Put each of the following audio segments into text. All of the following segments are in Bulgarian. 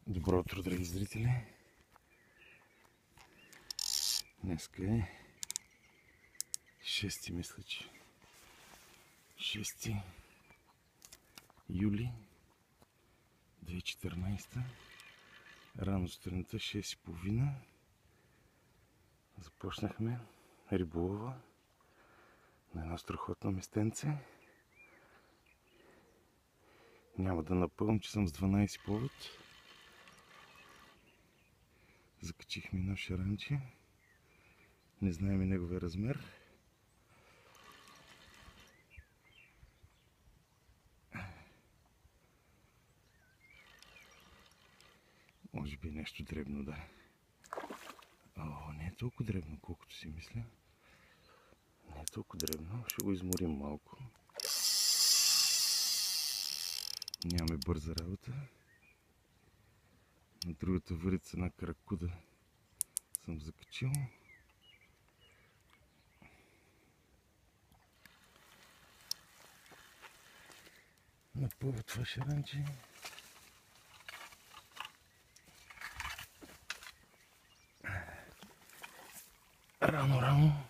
Добро утро, драги зрители! Днеска е 6, мисля, че 6 юли 2014. Рано сутринта, 6:30. Започнахме риболова на едно страхотно местенце. Няма да напълвам, че съм с 12 повод. Закачихме едно шаранче. Не знаем и неговия размер. Може би нещо дребно, да. О, не е толкова дребно, колкото си мисля. Не е толкова дребно. Ще го изморим малко. Нямаме бърза работа. На другата върица на каракуда съм закачил. Напълва това шаранче. Рано.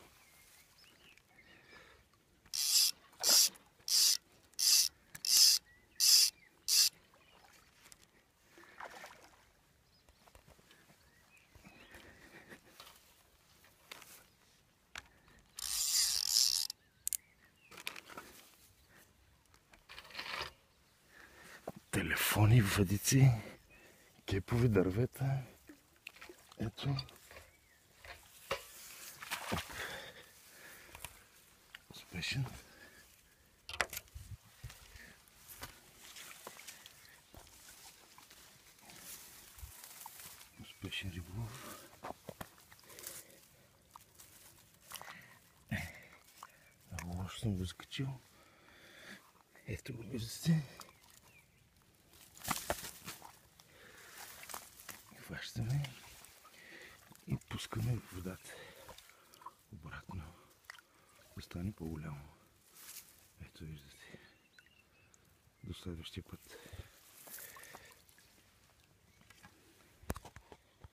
Телефони, въдици, кепови, дървета. Ето. Успешен. Успешен риболов. Много лошо съм го скачил. Ето го виждате. Хващаме и пускаме водата обратно. Да стане по-голямо. Ето виждате. До следващия път.